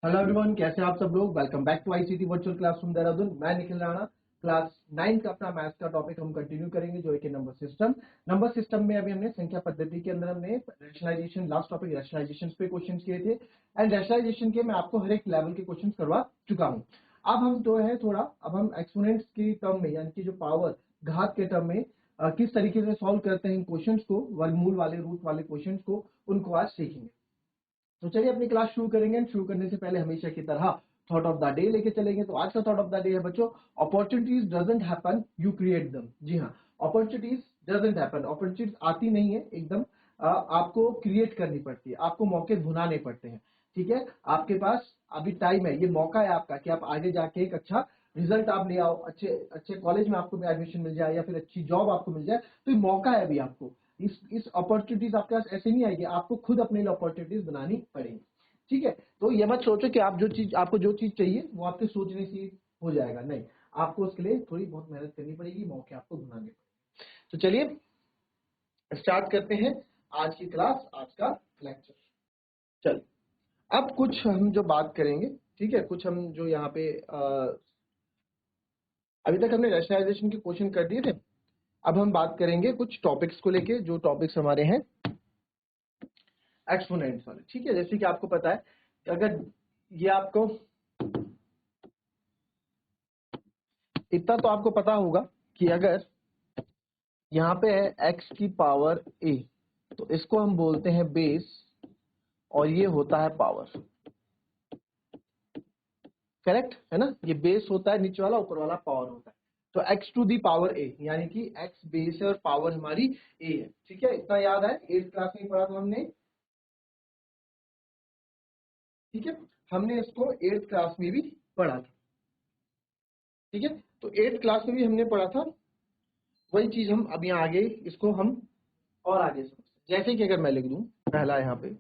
Hello everyone, कैसे हैं आप सब लोग। Welcome back to ICT virtual classroom Dehradun. मैं निखिल राणा। क्लास 9 का अपना मैथ्स का टॉपिक हम कंटिन्यू करेंगे, जो एक नंबर सिस्टम में अभी हमने संख्या पद्धति के अंदर हमने रैशनलाइजेशन, लास्ट टॉपिक रैशनलाइजेशन पे क्वेश्चन किए थे। एंड रैशनलाइजेशन के मैं आपको हर एक लेवल के क्वेश्चन करवा चुका हूँ। अब हम जो है थोड़ा अब हम एक्सपोनेंट्स की टर्म में, यानी कि जो पावर घात के टर्म में किस तरीके से सॉल्व करते हैं इन क्वेश्चन को, वर्गमूल वाले रूट वाले क्वेश्चन को, उनको आज सीखेंगे। तो चलिए अपनी क्लास शुरू करेंगे। शुरू करने से पहले हमेशा की तरह थॉट ऑफ द डे लेके चलेंगे। तो आज का थॉट ऑफ द डे है बच्चों, opportunities doesn't happen, you create them. जी हाँ, अपॉर्चुनिटीज डजंट हैपन, अपॉर्चुनिटीज आती नहीं है एकदम, आपको क्रिएट करनी पड़ती है, आपको मौके ढूंढाने पड़ते हैं। ठीक है, आपके पास अभी टाइम है, ये मौका है आपका कि आप आगे जाके एक अच्छा रिजल्ट आप ले आओ, अच्छे अच्छे कॉलेज में आपको एडमिशन मिल जाए या फिर अच्छी जॉब आपको मिल जाए। तो ये मौका है अभी आपको। इस अपॉर्चुनिटीज आपके पास ऐसे नहीं आएगी, आपको खुद अपने लिए अपॉर्चुनिटीज बनानी पड़ेगी। ठीक है, तो ये मत सोचो कि आपको जो चीज चाहिए वो आपके सोचने से हो जाएगा, नहीं, आपको उसके लिए थोड़ी बहुत मेहनत करनी पड़ेगी, मौके आपको ढूंढने पड़ेंगे। तो चलिए स्टार्ट करते हैं आज की क्लास, आज का लेक्चर। चलिए अब कुछ हम जो बात करेंगे, ठीक है, कुछ हम जो यहाँ पे अभी तक हमने रैशनलाइजेशन के क्वेश्चन कर दिए थे। अब हम बात करेंगे कुछ टॉपिक्स को लेके, जो टॉपिक्स हमारे हैं एक्सपोनेंट्स वाले। ठीक है, जैसे कि आपको पता है कि अगर ये आपको इतना तो आपको पता होगा कि अगर यहाँ पे है x की पावर a, तो इसको हम बोलते हैं बेस, और ये होता है पावर। करेक्ट है ना, ये बेस होता है नीचे वाला, ऊपर वाला पावर होता है। तो x to the power a, यानी कि x बेस है और पावर हमारी a है। ठीक है, इतना याद है, 8th क्लास में पढ़ा था हमने। ठीक है, हमने इसको 8th क्लास में भी पढ़ा था। ठीक है, तो 8th क्लास में भी हमने पढ़ा था, वही चीज हम अब यहाँ आगे इसको हम और आगे समझते। जैसे कि अगर मैं लिख दूं पहला यहाँ पे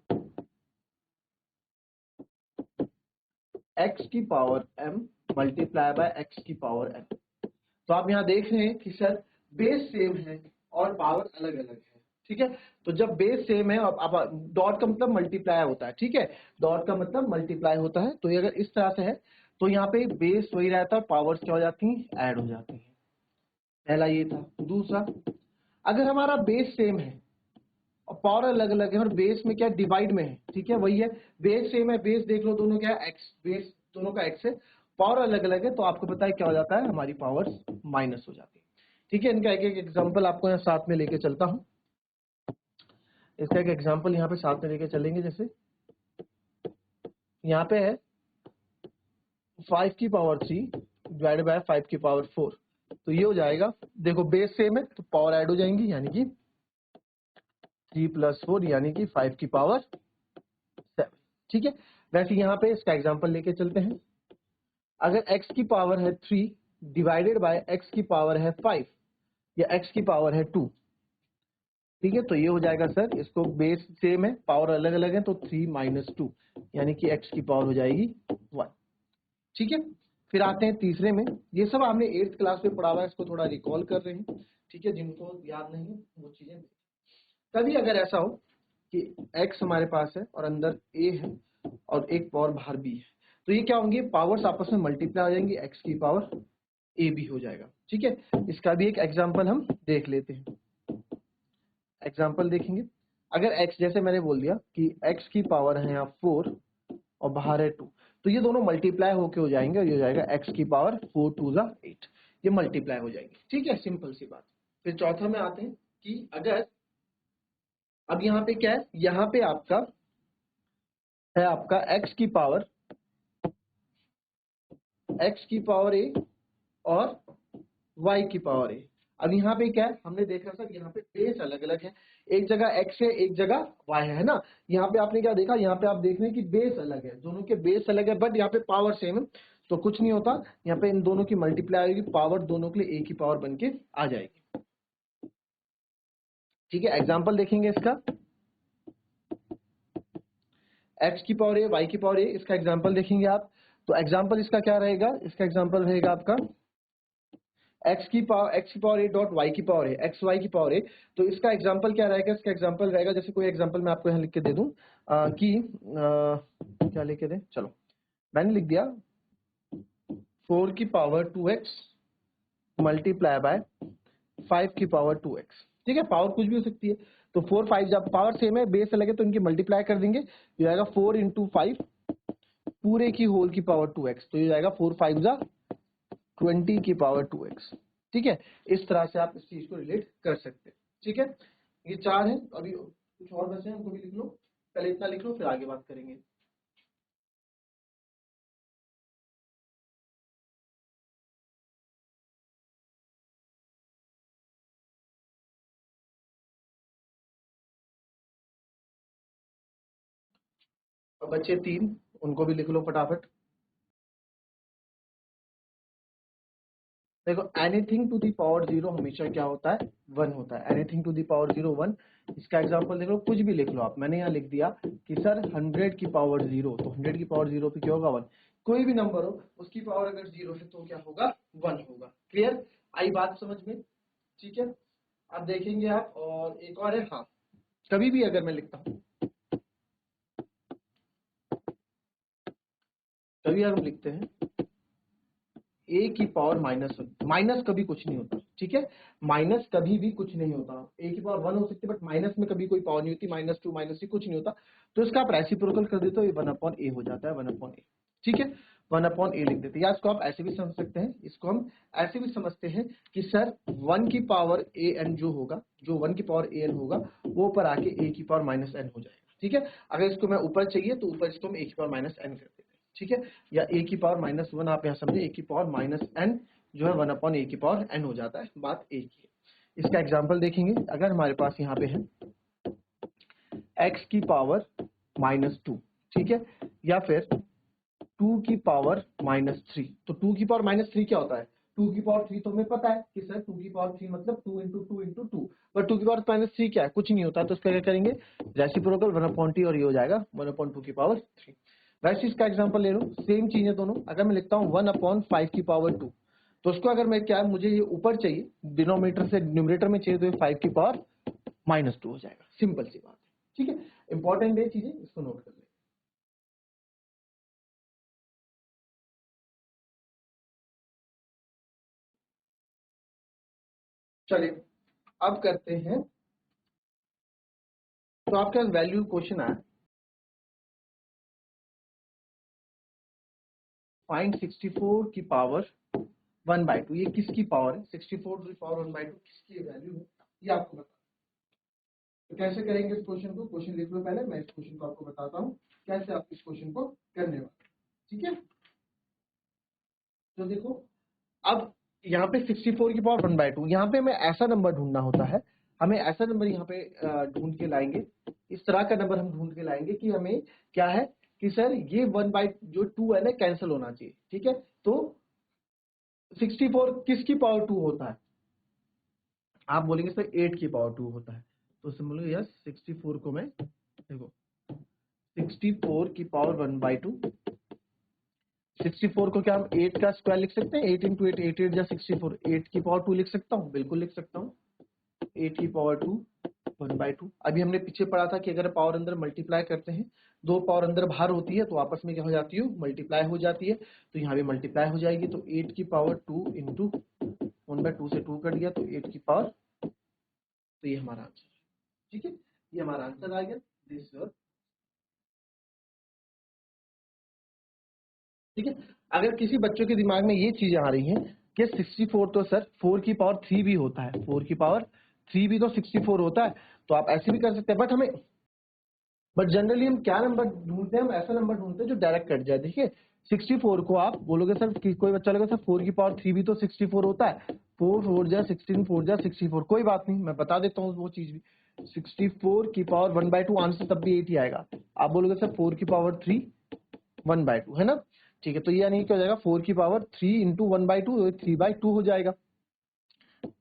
x की power m multiply by x की पावर n। तो आप यहाँ देख रहे हैं कि सर बेस सेम है और पावर अलग अलग है। ठीक है, तो जब बेस सेम है, अब डॉट का मतलब मल्टीप्लाई होता है। ठीक है, डॉट का मतलब मल्टीप्लाई होता है। तो ये अगर इस तरह से है तो यहाँ पे बेस वही रहता है, पावर्स क्या हो जाती हैं, ऐड हो जाती हैं। पहला ये था। दूसरा, अगर हमारा बेस सेम है और पावर अलग अलग है और बेस में क्या डिवाइड में है, ठीक है, वही है, बेस सेम है, बेस देख लो दोनों क्या है, एक्स, बेस दोनों का एक्स है, पावर अलग अलग है, तो आपको पता है क्या हो जाता है, हमारी पावर्स माइनस हो जाती है। ठीक है, इनका एक एक एग्जांपल आपको यहाँ साथ में लेके चलता हूँ। इसका एक एग्जांपल यहाँ पे साथ में लेके चलेंगे। जैसे यहाँ पे है 5 की पावर 3 डिवाइडेड बाय 5 की पावर 4। तो ये हो जाएगा, देखो बेस सेम है तो पावर ऐड हो जाएंगी, यानी कि 3 प्लस 4 यानी कि 5 की पावर 7। ठीक है, वैसे यहाँ पे इसका एग्जांपल लेके चलते हैं। अगर x की पावर है 3 डिवाइडेड बाय x की पावर है 5 या x की पावर है 2। ठीक है, तो ये हो जाएगा सर, इसको बेस सेम है, पावर अलग अलग है, तो 3 माइनस 2 यानी कि x की पावर हो जाएगी 1। ठीक है, फिर आते हैं तीसरे में। ये सब आपने 8th क्लास में पढ़ा हुआ है, इसको थोड़ा रिकॉल कर रहे हैं। ठीक है, जिनको याद नहीं है वो चीजें। कभी अगर ऐसा हो कि x हमारे पास है और अंदर a है और एक पावर बाहर b है, तो ये क्या होंगे, पावर्स आपस में मल्टीप्लाई हो जाएंगी, x की पावर a भी हो जाएगा। ठीक है, इसका भी एक एग्जांपल हम देख लेते हैं। एग्जांपल देखेंगे, अगर x, जैसे मैंने बोल दिया कि x की पावर है यहाँ 4 और बाहर है 2, तो ये दोनों मल्टीप्लाई होके हो जाएंगे और ये हो जाएगा x की पावर 4 टू ज़ा 8, ये मल्टीप्लाई हो जाएंगे। ठीक है, सिंपल सी बात। फिर चौथा में आते हैं कि अगर अब यहाँ पे क्या है, यहाँ पे आपका है आपका x की पावर a और y की पावर a। अब यहाँ पे क्या है, हमने देखा सर यहाँ पे बेस अलग अलग है, एक जगह x है एक जगह y है ना। यहाँ पे आपने क्या देखा, यहाँ पे आप देख रहे हैं कि बेस अलग है, दोनों के बेस अलग है, बट यहाँ पे पावर सेम है। तो कुछ नहीं होता, यहाँ पे इन दोनों की मल्टीप्लाई आएगी, पावर दोनों के लिए a की पावर बन के आ जाएगी। ठीक है, एग्जाम्पल देखेंगे इसका, x की पावर a, y की पावर a, इसका एग्जाम्पल देखेंगे आप। तो एग्जाम्पल इसका क्या रहेगा, इसका एग्जाम्पल रहेगा आपका x की पावर a डॉट y की पावर a, x y की पावर a। तो इसका एग्जाम्पल क्या रहेगा, इसका एग्जाम्पल रहेगा, जैसे कोई एग्जाम्पल मैं आपको यहाँ लिख के दे दूं कि क्या लिख के दें, चलो मैंने लिख दिया 4 की पावर 2x मल्टीप्लाई बाय 5 की पावर 2x। ठीक है, पावर कुछ भी हो सकती है, तो 4 5 जब पावर सेम है, बेस अलग है, तो इनकी मल्टीप्लाई कर देंगे, ये आएगा 4 इंटू 5 पूरे की होल की पावर 2x, तो ये जाएगा 4 5 जा 20 की पावर 2x। ठीक है, इस तरह से आप इस चीज को रिलेट कर सकते हैं। ठीक है, ये 4 है, अभी कुछ और बचे हैं, उनको भी लिख लो, पहले इतना लिख लो फिर आगे बात करेंगे। अब बचे 3, उनको भी लिख लो फटाफट। देखो, एनीथिंग टू दी पावर 0 हमेशा क्या होता है, 1 होता है। Anything to the power 0 1। इसका एग्जांपल देख लो, कुछ भी लिख लो आप। मैंने यहाँ लिख दिया कि सर 100 की पावर 0, तो 100 की पावर 0 पे क्या होगा, 1। कोई भी नंबर हो, उसकी पावर अगर 0 है तो क्या होगा, 1 होगा। क्लियर, आई बात समझ में? ठीक है, अब देखेंगे आप, और एक और है, हाँ, कभी भी अगर मैं लिखता हूँ, कभी अगर हम लिखते हैं a की पावर -1, माइनस कभी कुछ नहीं होता। ठीक है, माइनस कभी भी कुछ नहीं होता। a की पावर 1 हो सकती है, बट माइनस में कभी कोई पावर नहीं होती, -2 -3 कुछ नहीं होता। तो इसका आप रेसिप्रोकल कर देते हो, ये 1/a हो जाता है, 1/a। ठीक है, 1/a लिख देते हैं, या इसको आप ऐसे भी समझ सकते हैं, इसको हम ऐसे भी समझते हैं कि सर 1 की पावर an जो होगा, जो 1 की पावर an होगा, वो ऊपर आके a की पावर -n हो जाएगा। ठीक है, अगर इसको मैं ऊपर चाहिए तो ऊपर इसको हम a की पावर -n कर देते हैं। ठीक है, या a की पावर -1 आप यहाँ समझे, a की पावर -n जो है 1/a की पावर n हो जाता है, बात एक ही है। इसका एग्जांपल देखेंगे, अगर हमारे पास यहाँ पे है x की पावर -2, ठीक है, या फिर 2 की पावर -3, तो 2 की पावर -3 क्या होता है, 2 की पावर 3 तो हमें पता है कि सर 2 की पावर 3 मतलब 2 इंटू 2 इंटू 2, बट 2 की पावर -3 क्या है, कुछ नहीं होता, तो इसका क्या करेंगे, रेसिप्रोकल 1/t, और ये हो जाएगा 1/2 की पावर 3। वैसे इसका एग्जांपल ले लो, सेम चीज है दोनों। अगर मैं लिखता हूँ 1/5 की पावर 2, तो उसको अगर मैं क्या है, मुझे ये ऊपर चाहिए, डिनोमिनेटर से न्यूमरेटर में चाहिए, तो ये 5 की पावर -2 हो जाएगा। सिंपल सी बात है। ठीक है, इंपॉर्टेंट है चीजें, इसको नोट कर ले। चलिए अब करते हैं, तो आपके पास वैल्यू क्वेश्चन आया, फाइंड 64 की पावर 1/2, ये किसकी पावर है, 64 टू द पावर 1/2 किसकी वैल्यू है, ये आपको बता। तो कैसे करेंगे इस क्वेश्चन को, क्वेश्चन लिख लो पहले, मैं इस क्वेश्चन को आपको बताता हूँ कैसे आप इस क्वेश्चन को करने वाले। ठीक है, तो देखो, अब यहाँ पे 64 की पावर 1/2, यहाँ पे हमें ऐसा नंबर ढूंढना होता है, हमें ऐसा नंबर यहाँ पे ढूंढ के लाएंगे, इस तरह का नंबर हम ढूंढ के लाएंगे कि हमें क्या है कि सर ये 1/2 है ना, कैंसिल होना चाहिए। ठीक है, तो 64 किसकी पावर 2 होता है, आप बोलेंगे सर 8 की पावर 2 होता है, तो समझ लो यस, 64 को मैं, देखो 64 की पावर 1/2, 64 को क्या हम 8 का स्क्वायर लिख सकते हैं, 8 इंटू 8, 8 8 जा 64, 8 की पावर 2 लिख सकता हूँ, बिल्कुल लिख सकता हूँ, 8 की पावर 2 1/2। अभी हमने पीछे पढ़ा था कि अगर पावर अंदर मल्टीप्लाई करते हैं, दो पावर अंदर बाहर होती है, तो आपस में क्या हो जाती है, मल्टीप्लाई हो जाती है, तो यहाँ भी मल्टीप्लाई हो जाएगी, तो 8 की पावर 2 इंटू 1/2 से 2 कट गया, तो 8 की पावर, तो ये हमारा आंसर है। ठीक है, ये हमारा आंसर आ गया, दिस योर। ठीक है, अगर किसी बच्चों के दिमाग में ये चीजें आ रही हैं कि 64 तो सर 4 की पावर 3 भी होता है, 4 की पावर 3 भी तो 64 होता है, तो आप ऐसे भी कर सकते हैं, बट जनरली हम क्या नंबर ढूंढते हैं, हम ऐसा नंबर ढूंढते हैं जो डायरेक्ट कट जाए। देखिए 64 को आप बोलोगे सर, कोई बच्चा लगेगा सर 4 की पावर 3 भी तो 64 होता है, 4 4 जा 16, 4 जा 64, कोई बात नहीं, मैं बता देता हूँ वो चीज भी। 64 की पावर 1/2 आंसर तब भी 8 ही आएगा। आप बोलोगे सर 4 की पावर 3 1/2 है ना, ठीक है, तो ये नहीं क्या हो जाएगा, 4 की पावर 3 इंटू 1/2, 3/2 हो जाएगा।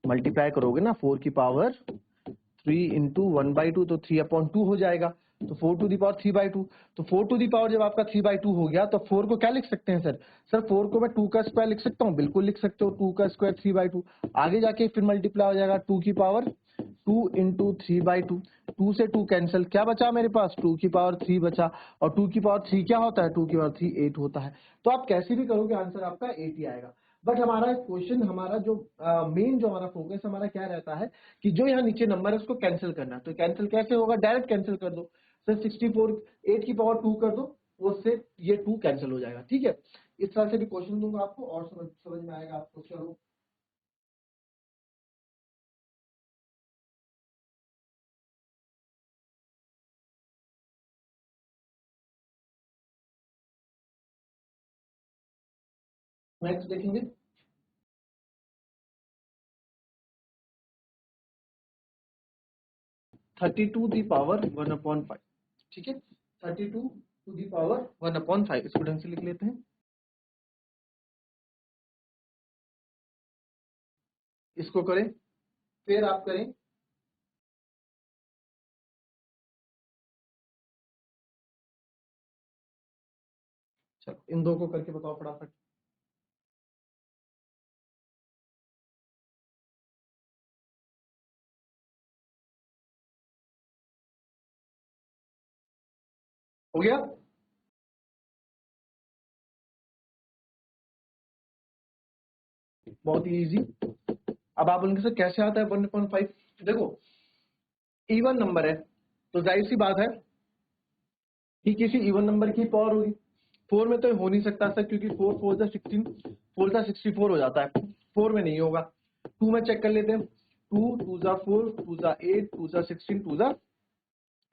मल्टीप्लाई करोगे ना, 4 की पावर 3 इंटू 1/2, तो 3/2 हो जाएगा, तो 4 टू दी पावर 3/2, तो 4 टू दी पावर जब आपका 3/2 हो गया, तो 4 को क्या लिख सकते हैं सर, सर 4 को मैं 2 का स्क्वायर लिख सकता हूँ, बिल्कुल लिख सकते हो, 2 का स्क्वायर 3/2, आगे जाके फिर मल्टीप्लाई हो जाएगा 2 की पावर 2 इंटू 3/2, 2 से 2 कैंसिल, क्या बचा मेरे पास 2 की पावर 3 बचा, और 2 की पावर 3 क्या होता है, 2 की पावर 3 8 होता है। तो आप कैसे भी करोगे आंसर आपका 8 ही आएगा। बट हमारा क्वेश्चन, हमारा जो मेन जो हमारा फोकस हमारा क्या रहता है कि जो यहाँ नीचे नंबर है उसको कैंसिल करना है। तो कैंसिल कैसे होगा, डायरेक्ट कैंसिल कर दो सर, 64 8 की पावर 2 कर दो, उससे ये 2 कैंसिल हो जाएगा। ठीक है, इस तरह से भी क्वेश्चन दूंगा आपको और समझ में आएगा आपको। चलो नेक्स्ट देखेंगे। 32 दी पावर 1/5, ठीक है, 32 टू दी पावर 1/5, इसको ढंग से लिख लेते हैं। इसको करें, फिर आप करें चलो इन दो को करके बताओ फटाफट। हो गया, बहुत ही इजी। अब आप बोलेंगे सर कैसे आता है 1/5, देखो इवन नंबर है तो जाहिर सी बात है कि किसी इवन नंबर की पावर होगी। 4 में तो हो नहीं सकता सर, क्योंकि 4 4 जा 16, 4 जा 64 हो जाता है, 4 में नहीं होगा। 2 में चेक कर लेते हैं, 2 2 जा 4, 2 जा 8, 2 जा 16, 2 जा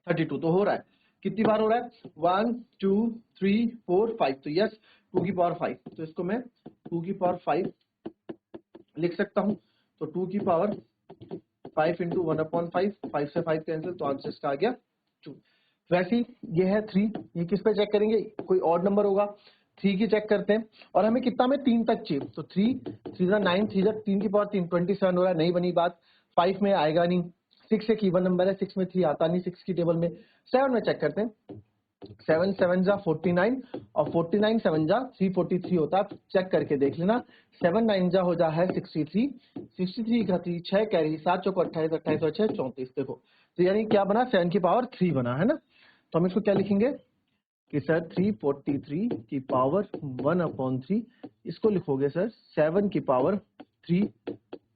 32, तो हो रहा है। कितनी बार हो रहा है, 1 2 3 4 5, तो यस 2 की पावर 5, तो इसको मैं 2 की पावर 5 लिख सकता हूं। तो 2 की पावर 5 इंटू 1/5, 5 से 5 कैंसिल, तो आंसर इसका आ गया 2। वैसे ही ये है 3, ये किस पे चेक करेंगे, कोई और नंबर होगा, 3 की चेक करते हैं। और हमें कितना में 3 तक चाहिए, तो 3 3 जा 9, 3 जा 3 की पावर 3 27 हो रहा है, नहीं बनी बात, 5 में आएगा नहीं। 6 एक इवन नंबर है, 6 में 3 आता नहीं 6 की टेबल में। 7 में चेक करते हैं, 7 7 जा 49, और 49 7 जा 343 होता है, चेक करके देख लेना। 7 9 जा हो जा है 63, 63 का 3 6 कैरी, 7 चौको 28, 28 और 6 34, देखो तो यानी क्या बना, 7 की पावर 3 बना है ना। तो हम इसको क्या लिखेंगे कि सर 343 की पावर 1/3, इसको लिखोगे सर 7 की पावर 3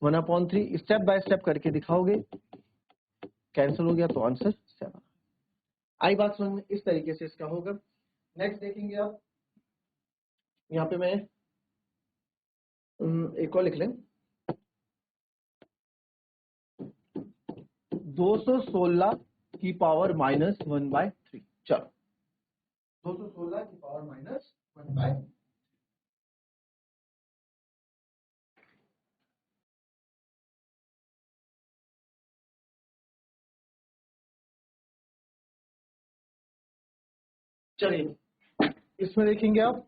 1/3, स्टेप बाय स्टेप करके दिखाओगे, कैंसिल हो गया तो आंसर 7। आई बात समझ में, इस तरीके से इसका होगा। नेक्स्ट देखेंगे आप, यहाँ पे मैं एक और लिख लें, 216 की पावर -1/3, चलो 216 की पावर -1/3, चलिए इसमें देखेंगे आप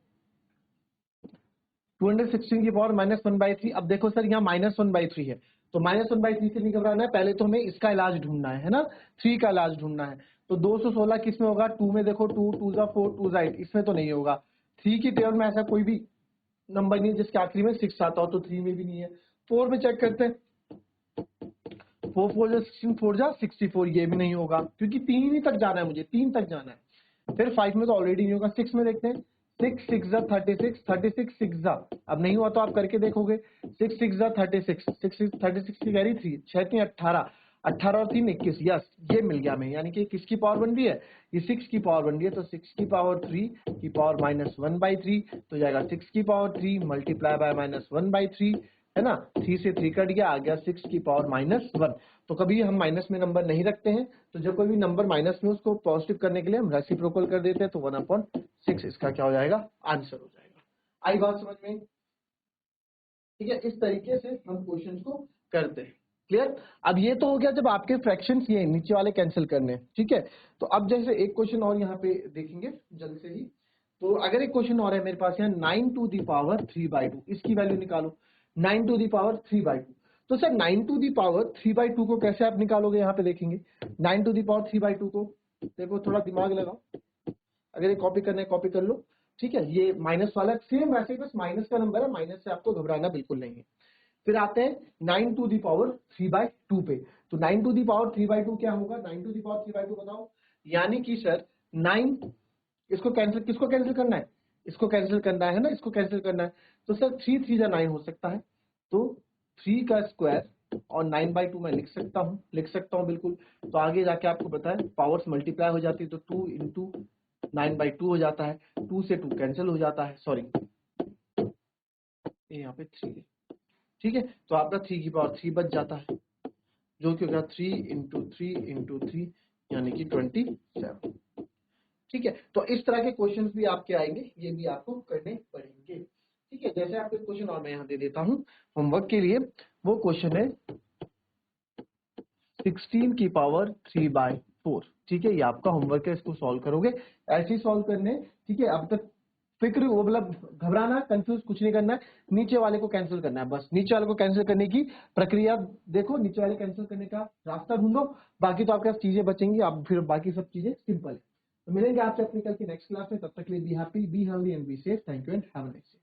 216 की पावर -1/3। अब देखो सर यहाँ -1/3 है, तो -1/3 से नहीं घबराना है, पहले तो हमें इसका इलाज ढूंढना है ना, 3 का इलाज ढूंढना है। तो 216 किस में होगा, 2 में देखो, 2 2 जा 4, 2 जा 8, इसमें तो नहीं होगा। 3 की टेबल में ऐसा कोई भी नंबर नहीं है जिसके आखिरी में 6 आता हो, तो 3 में भी नहीं है। 4 में चेक करते हैं, 4 4 जा 16, 4 जा 64, ये भी नहीं होगा, क्योंकि 3 ही तक जाना है, मुझे 3 तक जाना है। फिर 5 में तो ऑलरेडी नहीं होगा। 6 में देखते हैं, 6 6 जा 36, 36 6 जा, अब नहीं हुआ तो आप करके देखोगे, 6 6 जा 36, 6 36 की कैरी 3, 6 3 18, 18 और 3 21, यस ये मिल गया हमें, यानी कि किसकी पावर बन रही है, ये 6 की पावर बन रही है। तो 6 की पावर 3 की पावर -1/3, तो जाएगा 6 की पावर 3 मल्टीप्लाई बाय -1/3, है ना। 3 से 3 कट गया, आ गया 6 की पावर -1। तो कभी हम माइनस में नंबर नहीं रखते हैं, तो जब कोई भी नंबर माइनस में उसको पॉजिटिव करने के लिए हम रेसिप्रोकल कर देते हैं, तो 1/6 इसका क्या हो जाएगा, आंसर हो जाएगा। आई बात समझ में, ठीक है, इस तरीके से हम क्वेश्चन को करते हैं। क्लियर। अब ये तो हो गया जब आपके फ्रैक्शंस ये नीचे वाले कैंसिल करने हैं, ठीक है। तो अब जैसे एक क्वेश्चन और यहाँ पे देखेंगे जल्द से ही। तो अगर एक क्वेश्चन और है मेरे पास यहाँ, 9 टू दी पावर 3/2, इसकी वैल्यू निकालो। 9 टू दी पावर 3/2, तो सर 9 टू दी पावर 3/2 को कैसे आप निकालोगे, यहाँ पे देखेंगे 9 टू दी पावर 3/2 को, देखो थोड़ा दिमाग लगाओ, अगर ये कॉपी करना है कॉपी कर लो, ठीक है। ये माइनस वाला सेम वैसे ही, बस माइनस का नंबर है, माइनस से आपको घबराना बिल्कुल नहीं है। फिर आते हैं 9 टू दी पावर 3/2 पे, तो 9 टू दी पावर 3/2 क्या होगा, 9 टू दी पावर 3/2 बताओ, यानी कि सर 9, इसको कैंसिल, किसको कैंसिल करना है, इसको कैंसिल करना है ना, इसको कैंसिल करना है, तो सर 3 3 जा 9 हो सकता है, तो 3 का स्क्वायर और 9/2 मैं लिख सकता हूँ बिल्कुल। तो आगे जाके आपको पता है पावर्स मल्टीप्लाई हो जाती है, तो 2 इंटू 9/2 हो जाता है, 2 से 2 कैंसिल हो जाता है, सॉरी यहाँ पे 3 है, ठीक है, तो आपका 3 की पावर 3 बच जाता है, जो कि होगा 3 इंटू 3 इंटू 3 यानी कि 27। ठीक है, तो इस तरह के क्वेश्चंस भी आपके आएंगे, ये भी आपको करने पड़ेंगे। ठीक है, जैसे आपको क्वेश्चन और मैं यहाँ दे देता हूँ होमवर्क के लिए, वो क्वेश्चन है 16 की पावर 3/4। ठीक है, ये आपका होमवर्क है, इसको सॉल्व करोगे, ऐसे ही सॉल्व करने। ठीक है, अब तक फिक्र वो मतलब घबराना, कंफ्यूज कुछ नहीं करना है, नीचे वाले को कैंसिल करना है, बस नीचे वाले को कैंसिल करने की प्रक्रिया देखो, नीचे वाले कैंसिल करने का रास्ता ढूंढो, बाकी तो आपके पास चीजें बचेंगी, आप फिर बाकी सब चीजें सिंपल है। तो मिलेंगे आपसे अपनी कल की नेक्स्ट क्लास में, तब तक के लिए be happy, be healthy and be safe. Thank you and have a nice day.